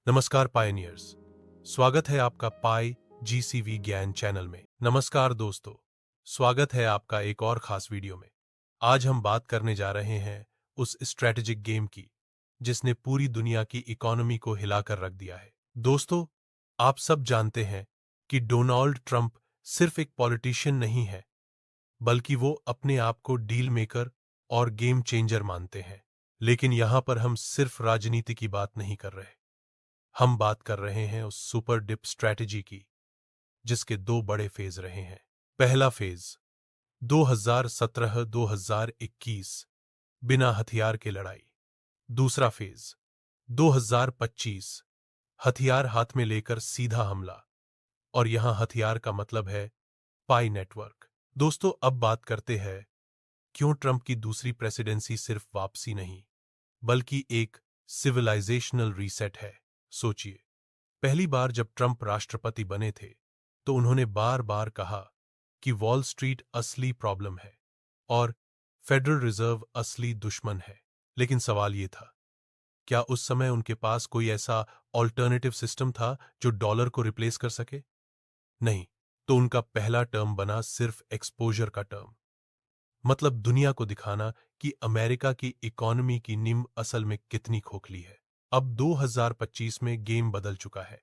नमस्कार पायनियर्स, स्वागत है आपका पाई जीसीवी ज्ञान चैनल में। नमस्कार दोस्तों, स्वागत है आपका एक और खास वीडियो में। आज हम बात करने जा रहे हैं उस स्ट्रेटेजिक गेम की जिसने पूरी दुनिया की इकोनॉमी को हिलाकर रख दिया है। दोस्तों, आप सब जानते हैं कि डोनाल्ड ट्रंप सिर्फ एक पॉलिटिशियन नहीं है, बल्कि वो अपने आप को डील मेकर और गेम चेंजर मानते हैं। लेकिन यहां पर हम सिर्फ राजनीति की बात नहीं कर रहे, हम बात कर रहे हैं उस सुपर डिप स्ट्रैटेजी की जिसके दो बड़े फेज रहे हैं। पहला फेज 2017-2021 बिना हथियार के लड़ाई। दूसरा फेज 2025 हथियार हाथ में लेकर सीधा हमला। और यहां हथियार का मतलब है पाई नेटवर्क। दोस्तों, अब बात करते हैं क्यों ट्रंप की दूसरी प्रेसिडेंसी सिर्फ वापसी नहीं, बल्कि एक सिविलाइजेशनल रीसेट है। सोचिए, पहली बार जब ट्रंप राष्ट्रपति बने थे तो उन्होंने बार बार कहा कि वॉल स्ट्रीट असली प्रॉब्लम है और फेडरल रिजर्व असली दुश्मन है। लेकिन सवाल ये था, क्या उस समय उनके पास कोई ऐसा ऑल्टरनेटिव सिस्टम था जो डॉलर को रिप्लेस कर सके? नहीं। तो उनका पहला टर्म बना सिर्फ एक्सपोजर का टर्म, मतलब दुनिया को दिखाना कि अमेरिका की इकोनॉमी की नींव असल में कितनी खोखली है। अब 2025 में गेम बदल चुका है,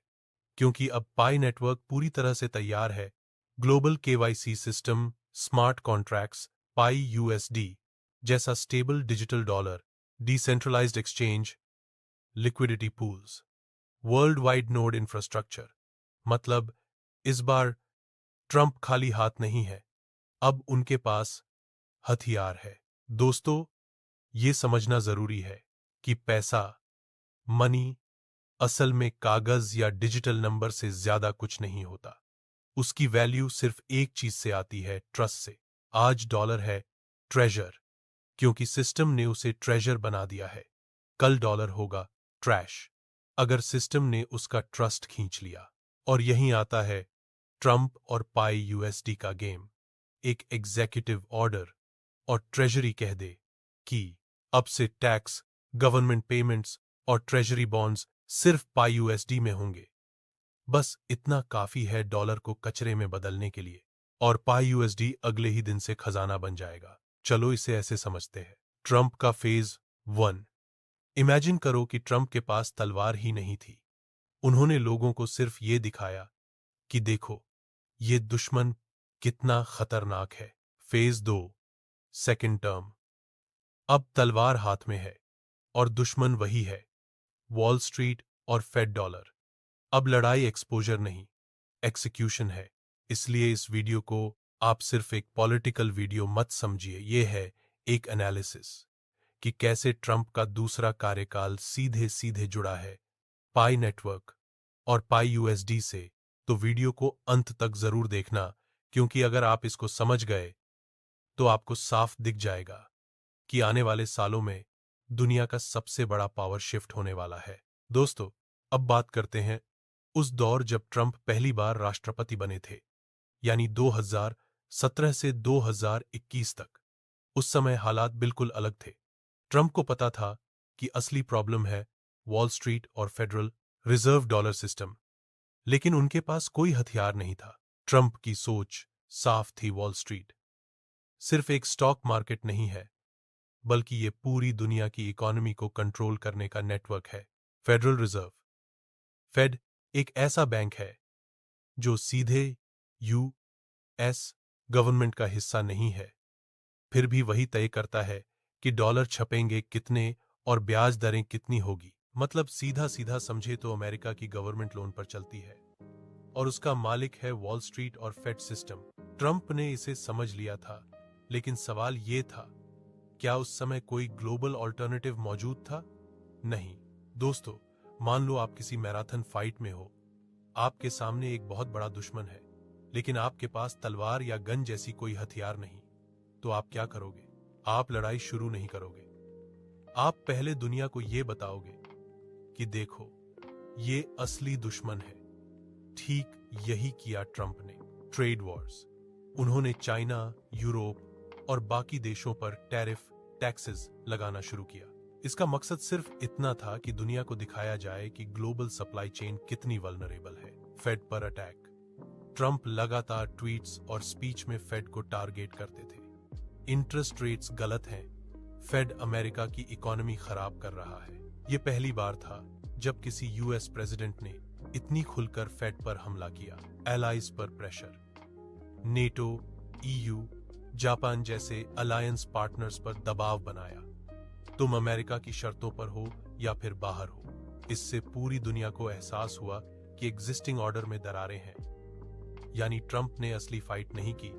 क्योंकि अब पाई नेटवर्क पूरी तरह से तैयार है। Global KYC system, smart contracts, Pi USD जैसा stable digital dollar, decentralised exchange, liquidity pools, world wide node infrastructure. मतलब इस बार ट्रंप खाली हाथ नहीं है, अब उनके पास हथियार है। दोस्तों, ये समझना जरूरी है कि पैसा, मनी, असल में कागज या डिजिटल नंबर से ज्यादा कुछ नहीं होता। उसकी वैल्यू सिर्फ एक चीज से आती है, ट्रस्ट से। आज डॉलर है ट्रेजर, क्योंकि सिस्टम ने उसे ट्रेजर बना दिया है। कल डॉलर होगा ट्रैश, अगर सिस्टम ने उसका ट्रस्ट खींच लिया। और यहीं आता है ट्रंप और पाई यूएसडी का गेम। एक एग्जीक्यूटिव ऑर्डर और ट्रेजरी कह दे कि अब से टैक्स, गवर्नमेंट पेमेंट्स और ट्रेजरी बॉन्ड्स सिर्फ पाई यूएसडी में होंगे। बस इतना काफी है डॉलर को कचरे में बदलने के लिए, और पाई यूएसडी अगले ही दिन से खजाना बन जाएगा। चलो इसे ऐसे समझते हैं। ट्रंप का फेज 1। इमेजिन करो कि ट्रंप के पास तलवार ही नहीं थी। उन्होंने लोगों को सिर्फ ये दिखाया कि देखो, ये दुश्मन कितना खतरनाक है। Phase 2, second term. अब तलवार हाथ में है और दुश्मन वही है, वॉल स्ट्रीट और फेड डॉलर। अब लड़ाई एक्सपोजर नहीं, एक्सिक्यूशन है। इसलिए इस वीडियो को आप सिर्फ एक पॉलिटिकल वीडियो मत समझिए, ये है एक एनालिसिस कि कैसे ट्रंप का दूसरा कार्यकाल सीधे सीधे जुड़ा है पाई नेटवर्क और पाई यूएसडी से। तो वीडियो को अंत तक जरूर देखना, क्योंकि अगर आप इसको समझ गए तो आपको साफ दिख जाएगा कि आने वाले सालों में दुनिया का सबसे बड़ा पावर शिफ्ट होने वाला है। दोस्तों, अब बात करते हैं उस दौर जब ट्रंप पहली बार राष्ट्रपति बने थे, यानी 2017 से 2021 तक। उस समय हालात बिल्कुल अलग थे। ट्रंप को पता था कि असली प्रॉब्लम है वॉल स्ट्रीट और फेडरल रिजर्व डॉलर सिस्टम, लेकिन उनके पास कोई हथियार नहीं था। ट्रंप की सोच साफ थी, वॉल स्ट्रीट सिर्फ एक स्टॉक मार्केट नहीं है, बल्कि ये पूरी दुनिया की इकोनॉमी को कंट्रोल करने का नेटवर्क है। फेडरल रिजर्व, फेड, एक ऐसा बैंक है जो सीधे यूएस गवर्नमेंट का हिस्सा नहीं है, फिर भी वही तय करता है कि डॉलर छपेंगे कितने और ब्याज दरें कितनी होगी। मतलब सीधा सीधा समझे तो अमेरिका की गवर्नमेंट लोन पर चलती है और उसका मालिक है वॉल स्ट्रीट और फेड सिस्टम। ट्रंप ने इसे समझ लिया था, लेकिन सवाल ये था, क्या उस समय कोई ग्लोबल ऑल्टरनेटिव मौजूद था? नहीं। दोस्तों, मान लो आप किसी मैराथन फाइट में हो, आपके सामने एक बहुत बड़ा दुश्मन है, लेकिन आपके पास तलवार या गन जैसी कोई हथियार नहीं। तो आप क्या करोगे? आप लड़ाई शुरू नहीं करोगे। आप पहले दुनिया को यह बताओगे कि देखो, ये असली दुश्मन है। ठीक यही किया ट्रंप ने। ट्रेड वॉर्स, उन्होंने चाइना, यूरोप और बाकी देशों पर टैरिफ, टैक्सेस लगाना शुरू किया। इसका मकसद सिर्फ इतना था कि दुनिया को दिखाया जाए कि ग्लोबल सप्लाई चेन कितनी वल्नरेबल है। फेड पर अटैक। ट्रंप लगातार ट्वीट्स और स्पीच में फेड को टारगेट करते थे। इंटरेस्ट रेट्स गलत हैं, फेड अमेरिका की इकोनॉमी खराब कर रहा है। यह पहली बार था जब किसी यूएस प्रेसिडेंट ने इतनी खुलकर फेड पर हमला किया। एलाइज पर प्रेशर। नेटो, ईयू, जापान जैसे अलायंस पार्टनर्स पर दबाव बनाया। तुम अमेरिका की शर्तों पर हो या फिर बाहर हो। इससे पूरी दुनिया को एहसास हुआ कि एग्जिस्टिंग ऑर्डर में दरारें हैं। यानी ट्रंप ने असली फाइट नहीं की,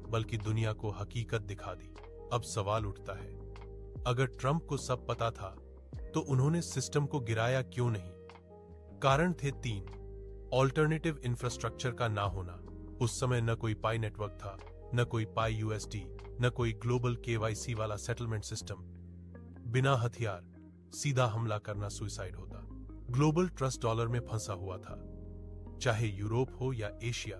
बल्कि दुनिया को हकीकत दिखा दी। अब सवाल उठता है, अगर ट्रंप को सब पता था तो उन्होंने सिस्टम को गिराया क्यों नहीं? कारण थे 3। ऑल्टरनेटिव इंफ्रास्ट्रक्चर का ना होना। उस समय न कोई पाई नेटवर्क था, न कोई पाई यूएसडी, न कोई ग्लोबल केवाईसी वाला सेटलमेंट सिस्टम। बिना हथियार सीधा हमला करना सुसाइड होता। ग्लोबल ट्रस्ट डॉलर में फंसा हुआ था। चाहे यूरोप हो या एशिया,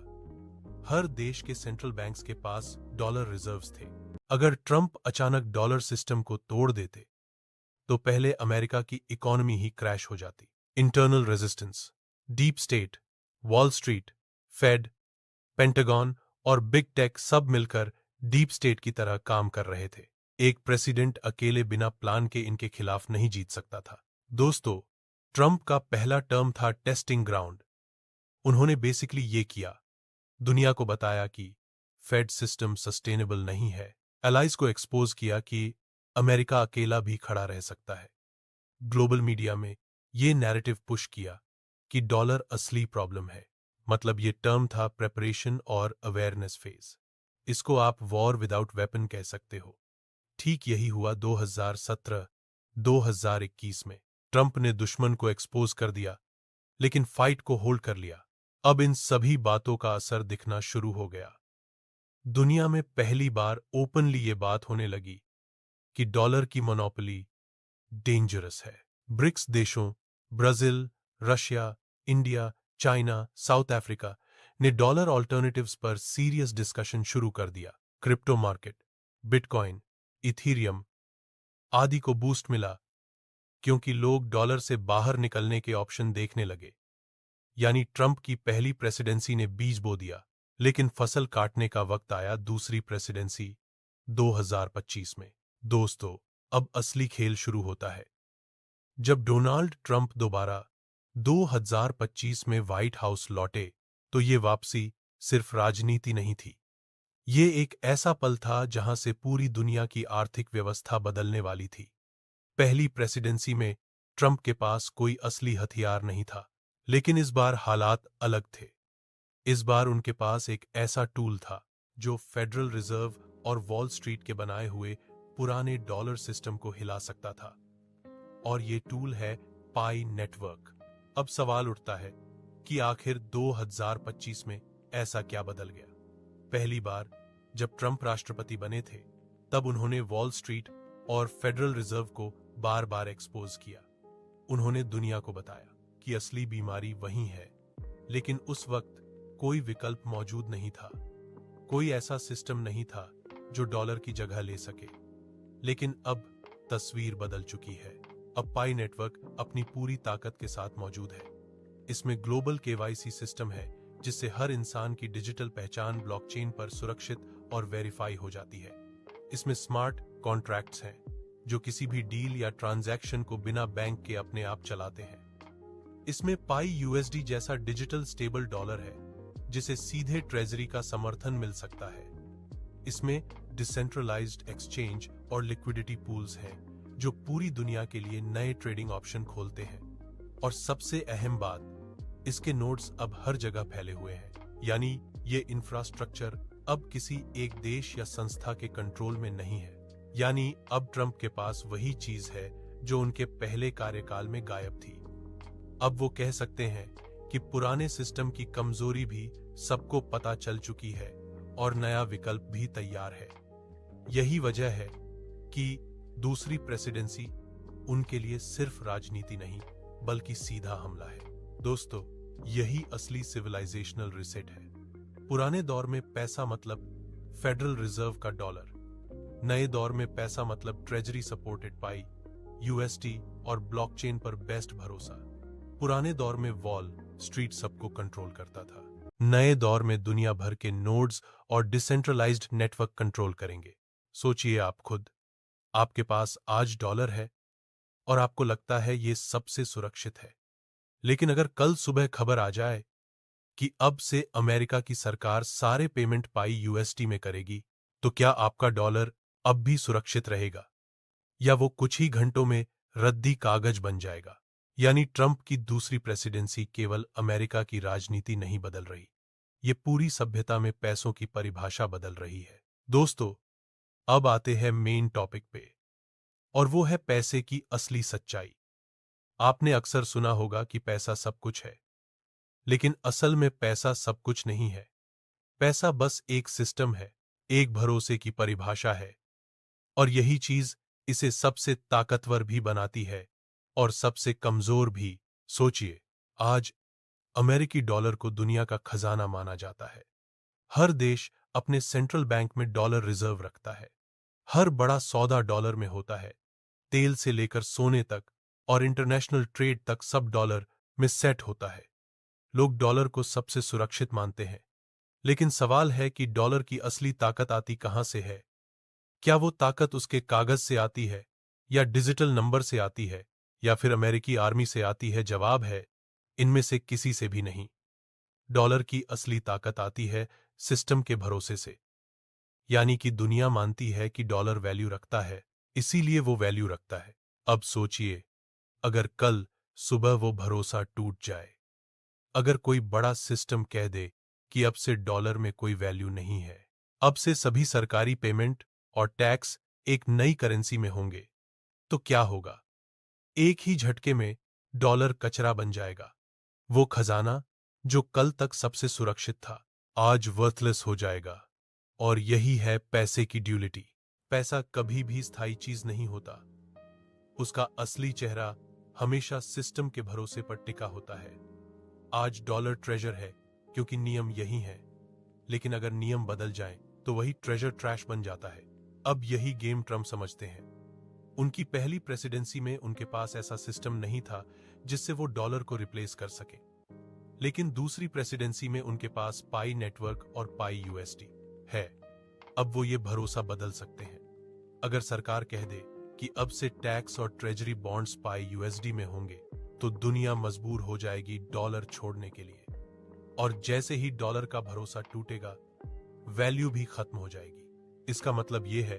हर देश के सेंट्रल बैंक्स के पास डॉलर रिजर्व्स थे। अगर ट्रंप अचानक डॉलर सिस्टम को तोड़ देते तो पहले अमेरिका की इकोनॉमी ही क्रैश हो जाती। Internal resistance. Deep state, Wall Street, Fed, Pentagon और बिग टेक सब मिलकर डीप स्टेट की तरह काम कर रहे थे। एक प्रेसिडेंट अकेले बिना प्लान के इनके खिलाफ नहीं जीत सकता था। दोस्तों, ट्रंप का पहला टर्म था टेस्टिंग ग्राउंड। उन्होंने बेसिकली ये किया, दुनिया को बताया कि फेड सिस्टम सस्टेनेबल नहीं है। एलाइज को एक्सपोज किया कि अमेरिका अकेला भी खड़ा रह सकता है। ग्लोबल मीडिया में ये नैरेटिव पुश किया कि डॉलर असली प्रॉब्लम है। मतलब ये टर्म था प्रेपरेशन और अवेयरनेस फेज। इसको आप वॉर विदाउट वेपन कह सकते हो। ठीक यही हुआ 2017-2021 में। ट्रंप ने दुश्मन को एक्सपोज कर दिया, लेकिन फाइट को होल्ड कर लिया। अब इन सभी बातों का असर दिखना शुरू हो गया। दुनिया में पहली बार ओपनली ये बात होने लगी कि डॉलर की मोनोपोली डेंजरस है। ब्रिक्स देशों Brazil, Russia, India, China, south Africa ने डॉलर ऑल्टरनेटिव्स पर सीरियस डिस्कशन शुरू कर दिया। क्रिप्टो मार्केट, बिटकॉइन, इथीरियम आदि को बूस्ट मिला क्योंकि लोग डॉलर से बाहर निकलने के ऑप्शन देखने लगे। यानी ट्रंप की पहली प्रेसिडेंसी ने बीज बो दिया, लेकिन फसल काटने का वक्त आया दूसरी प्रेसिडेंसी 2025 में। दोस्तों, अब असली खेल शुरू होता है। जब डोनाल्ड ट्रंप दोबारा 2025 में व्हाइट हाउस लौटे तो ये वापसी सिर्फ राजनीति नहीं थी। ये एक ऐसा पल था जहां से पूरी दुनिया की आर्थिक व्यवस्था बदलने वाली थी। पहली प्रेसिडेंसी में ट्रंप के पास कोई असली हथियार नहीं था, लेकिन इस बार हालात अलग थे। इस बार उनके पास एक ऐसा टूल था जो फेडरल रिजर्व और वॉल स्ट्रीट के बनाए हुए पुराने डॉलर सिस्टम को हिला सकता था। और ये टूल है पाई नेटवर्क। अब सवाल उठता है कि आखिर 2025 में ऐसा क्या बदल गया? पहली बार जब ट्रंप राष्ट्रपति बने थे, तब उन्होंने वॉल स्ट्रीट और फेडरल रिजर्व को बार बार एक्सपोज किया। उन्होंने दुनिया को बताया कि असली बीमारी वही है, लेकिन उस वक्त कोई विकल्प मौजूद नहीं था। कोई ऐसा सिस्टम नहीं था जो डॉलर की जगह ले सके। लेकिन अब तस्वीर बदल चुकी है। अब पाई नेटवर्क अपनी पूरी ताकत के साथ मौजूद है। इसमें ग्लोबल केवाईसी सिस्टम है, जिससे हर इंसान की डिजिटल पहचान ब्लॉकचेन पर सुरक्षित और वेरीफाई हो जाती है। इसमें स्मार्ट कॉन्ट्रैक्ट्स हैं जो किसी भी डील या ट्रांजैक्शन को बिना बैंक के अपने आप चलाते हैं। इसमें पाई यूएसडी जैसा डिजिटल स्टेबल डॉलर है, जिसे सीधे ट्रेजरी का समर्थन मिल सकता है। इसमें डिसेंट्रलाइज्ड एक्सचेंज और लिक्विडिटी पूल्स हैं जो पूरी दुनिया के लिए नए ट्रेडिंग ऑप्शन खोलते हैं। और सबसे अहम बात, इसके नोड्स अब हर जगह फैले हुए हैं। यानी ये इंफ्रास्ट्रक्चर अब किसी एक देश या संस्था के कंट्रोल में नहीं है। यानी अब ट्रंप के पास वही चीज है जो उनके पहले कार्यकाल में गायब थी। अब वो कह सकते हैं कि पुराने सिस्टम की कमजोरी भी सबको पता चल चुकी है और नया विकल्प भी तैयार है। यही वजह है कि दूसरी प्रेसिडेंसी उनके लिए सिर्फ राजनीति नहीं, बल्कि सीधा हमला है। दोस्तों, यही असली सिविलाइजेशनल रिसेट है। पुराने दौर में पैसा मतलब फेडरल रिजर्व का डॉलर, नए दौर में पैसा मतलब ट्रेजरी सपोर्टेड पाई यूएसटी और ब्लॉकचेन पर बेस्ट भरोसा। पुराने दौर में वॉल स्ट्रीट सबको कंट्रोल करता था। नए दौर में दुनिया भर के नोड्स और डिसेंट्रलाइज्ड नेटवर्क कंट्रोल करेंगे। सोचिए आप खुद, आपके पास आज डॉलर है और आपको लगता है ये सबसे सुरक्षित है। लेकिन अगर कल सुबह खबर आ जाए कि अब से अमेरिका की सरकार सारे पेमेंट पाई यूएसटी में करेगी, तो क्या आपका डॉलर अब भी सुरक्षित रहेगा या वो कुछ ही घंटों में रद्दी कागज बन जाएगा? यानी ट्रंप की दूसरी प्रेसिडेंसी केवल अमेरिका की राजनीति नहीं बदल रही, ये पूरी सभ्यता में पैसों की परिभाषा बदल रही है। दोस्तों, अब आते हैं मेन टॉपिक पे, और वो है पैसे की असली सच्चाई। आपने अक्सर सुना होगा कि पैसा सब कुछ है, लेकिन असल में पैसा सब कुछ नहीं है। पैसा बस एक सिस्टम है, एक भरोसे की परिभाषा है, और यही चीज इसे सबसे ताकतवर भी बनाती है और सबसे कमजोर भी। सोचिए, आज अमेरिकी डॉलर को दुनिया का खजाना माना जाता है। हर देश अपने सेंट्रल बैंक में डॉलर रिजर्व रखता है। हर बड़ा सौदा डॉलर में होता है, तेल से लेकर सोने तक और इंटरनेशनल ट्रेड तक सब डॉलर में सेट होता है। लोग डॉलर को सबसे सुरक्षित मानते हैं, लेकिन सवाल है कि डॉलर की असली ताकत आती कहां से है? क्या वो ताकत उसके कागज से आती है, या डिजिटल नंबर से आती है, या फिर अमेरिकी आर्मी से आती है? जवाब है, इनमें से किसी से भी नहीं। डॉलर की असली ताकत आती है सिस्टम के भरोसे से। यानी कि दुनिया मानती है कि डॉलर वैल्यू रखता है, इसीलिए वो वैल्यू रखता है। अब सोचिए, अगर कल सुबह वो भरोसा टूट जाए, अगर कोई बड़ा सिस्टम कह दे कि अब से डॉलर में कोई वैल्यू नहीं है, अब से सभी सरकारी पेमेंट और टैक्स एक नई करेंसी में होंगे, तो क्या होगा? एक ही झटके में डॉलर कचरा बन जाएगा। वो खजाना जो कल तक सबसे सुरक्षित था, आज वर्थलेस हो जाएगा। और यही है पैसे की ड्यूलिटी। पैसा कभी भी स्थायी चीज नहीं होता। उसका असली चेहरा हमेशा सिस्टम के भरोसे पर टिका होता है। आज डॉलर ट्रेजर है क्योंकि नियम यही हैं, लेकिन अगर नियम बदल जाएं, तो वही ट्रेजर ट्रैश बन जाता है। अब यही गेम ट्रम्प समझते हैं। उनकी पहली प्रेसिडेंसी में उनके पास ऐसा सिस्टम नहीं था जिससे वो डॉलर को रिप्लेस कर सके, लेकिन दूसरी प्रेसिडेंसी में उनके पास पाई नेटवर्क और पाई यूएसडी है। अब वो ये भरोसा बदल सकते हैं। अगर सरकार कह दे कि अब से टैक्स और ट्रेजरी बॉन्ड्स पाई यूएसडी में होंगे, तो दुनिया मजबूर हो जाएगी डॉलर छोड़ने के लिए। और जैसे ही डॉलर का भरोसा टूटेगा, वैल्यू भी खत्म हो जाएगी। इसका मतलब यह है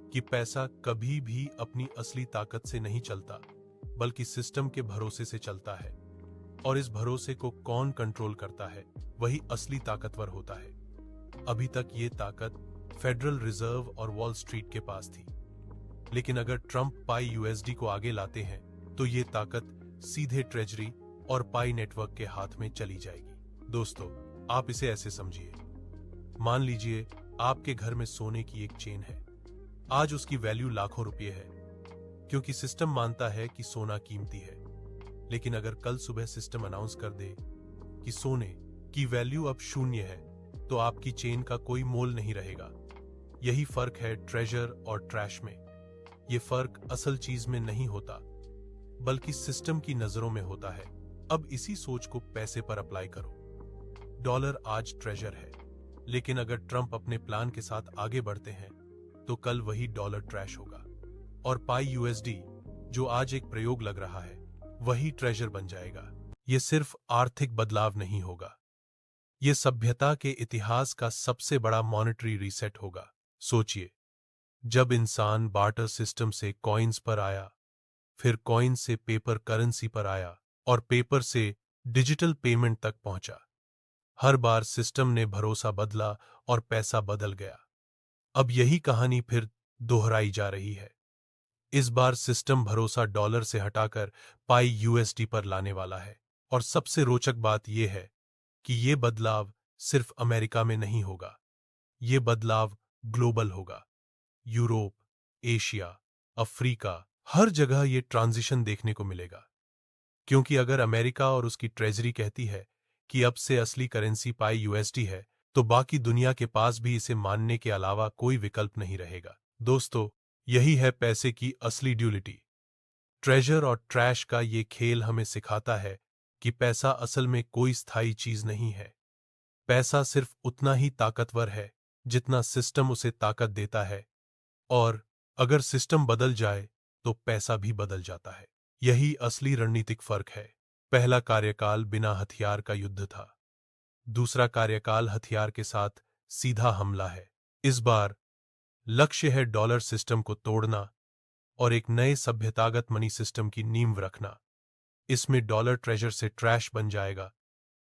कि पैसा कभी भी अपनी असली ताकत से नहीं चलता, बल्कि सिस्टम के भरोसे से चलता है। और इस भरोसे को कौन कंट्रोल करता है, वही असली ताकतवर होता है। अभी तक ये ताकत फेडरल रिजर्व और वॉल स्ट्रीट के पास थी, लेकिन अगर ट्रंप पाई यूएसडी को आगे लाते हैं, तो ये ताकत सीधे ट्रेजरी और पाई नेटवर्क के हाथ में चली जाएगी। दोस्तों, आप इसे ऐसे समझिए। मान लीजिए आपके घर में सोने की एक चेन है। आज उसकी वैल्यू लाखों रुपए है, क्योंकि सिस्टम मानता है कि सोना कीमती है। लेकिन अगर कल सुबह सिस्टम अनाउंस कर दे कि सोने की वैल्यू अब 0 है, तो आपकी चेन का कोई मोल नहीं रहेगा। यही फर्क है ट्रेजर और ट्रैश में। यह फर्क असल चीज में नहीं होता, बल्कि सिस्टम की नजरों में होता है। अब इसी सोच को पैसे पर अप्लाई करो। डॉलर आज ट्रेजर है, लेकिन अगर ट्रंप अपने प्लान के साथ आगे बढ़ते हैं, तो कल वही डॉलर ट्रैश होगा। और पाई यूएसडी, जो आज एक प्रयोग लग रहा है, वही ट्रेजर बन जाएगा। यह सिर्फ आर्थिक बदलाव नहीं होगा, यह सभ्यता के इतिहास का सबसे बड़ा मॉनेटरी रीसेट होगा। सोचिए, जब इंसान बार्टर सिस्टम से कॉइन्स पर आया, फिर कॉइन से पेपर करेंसी पर आया, और पेपर से डिजिटल पेमेंट तक पहुंचा, हर बार सिस्टम ने भरोसा बदला और पैसा बदल गया। अब यही कहानी फिर दोहराई जा रही है। इस बार सिस्टम भरोसा डॉलर से हटाकर पाई यूएसडी पर लाने वाला है। और सबसे रोचक बात यह है कि यह बदलाव सिर्फ अमेरिका में नहीं होगा, यह बदलाव ग्लोबल होगा। यूरोप, एशिया, अफ्रीका, हर जगह यह ट्रांजिशन देखने को मिलेगा। क्योंकि अगर अमेरिका और उसकी ट्रेजरी कहती है कि अब से असली करेंसी पाई यूएसडी है, तो बाकी दुनिया के पास भी इसे मानने के अलावा कोई विकल्प नहीं रहेगा। दोस्तों, यही है पैसे की असली ड्यूलिटी। ट्रेजर और ट्रैश का ये खेल हमें सिखाता है कि पैसा असल में कोई स्थायी चीज नहीं है। पैसा सिर्फ उतना ही ताकतवर है जितना सिस्टम उसे ताकत देता है, और अगर सिस्टम बदल जाए तो पैसा भी बदल जाता है। यही असली रणनीतिक फर्क है। पहला कार्यकाल बिना हथियार का युद्ध था। दूसरा कार्यकाल हथियार के साथ सीधा हमला है। इस बार लक्ष्य है डॉलर सिस्टम को तोड़ना और एक नए सभ्यतागत मनी सिस्टम की नींव रखना। इसमें डॉलर ट्रेजर से ट्रैश बन जाएगा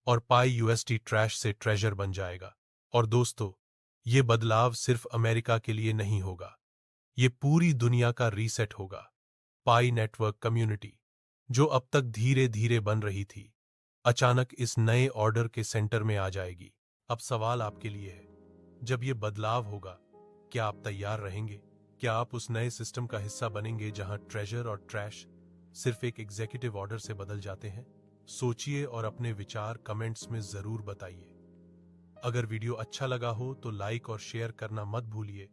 और पाई यूएसडी ट्रैश से ट्रेजर बन जाएगा। और दोस्तों, ये बदलाव सिर्फ अमेरिका के लिए नहीं होगा, ये पूरी दुनिया का रीसेट होगा। पाई नेटवर्क कम्युनिटी, जो अब तक धीरे धीरे बन रही थी, अचानक इस नए ऑर्डर के सेंटर में आ जाएगी। अब सवाल आपके लिए है, जब ये बदलाव होगा, क्या आप तैयार रहेंगे? क्या आप उस नए सिस्टम का हिस्सा बनेंगे जहां ट्रेजर और ट्रैश सिर्फ एक एग्जीक्यूटिव ऑर्डर से बदल जाते हैं? सोचिए और अपने विचार कमेंट्स में जरूर बताइए। अगर वीडियो अच्छा लगा हो तो लाइक और शेयर करना मत भूलिए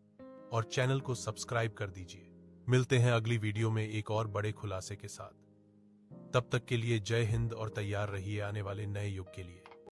और चैनल को सब्सक्राइब कर दीजिए। मिलते हैं अगली वीडियो में एक और बड़े खुलासे के साथ। तब तक के लिए जय हिंद और तैयार रहिए आने वाले नए युग के लिए।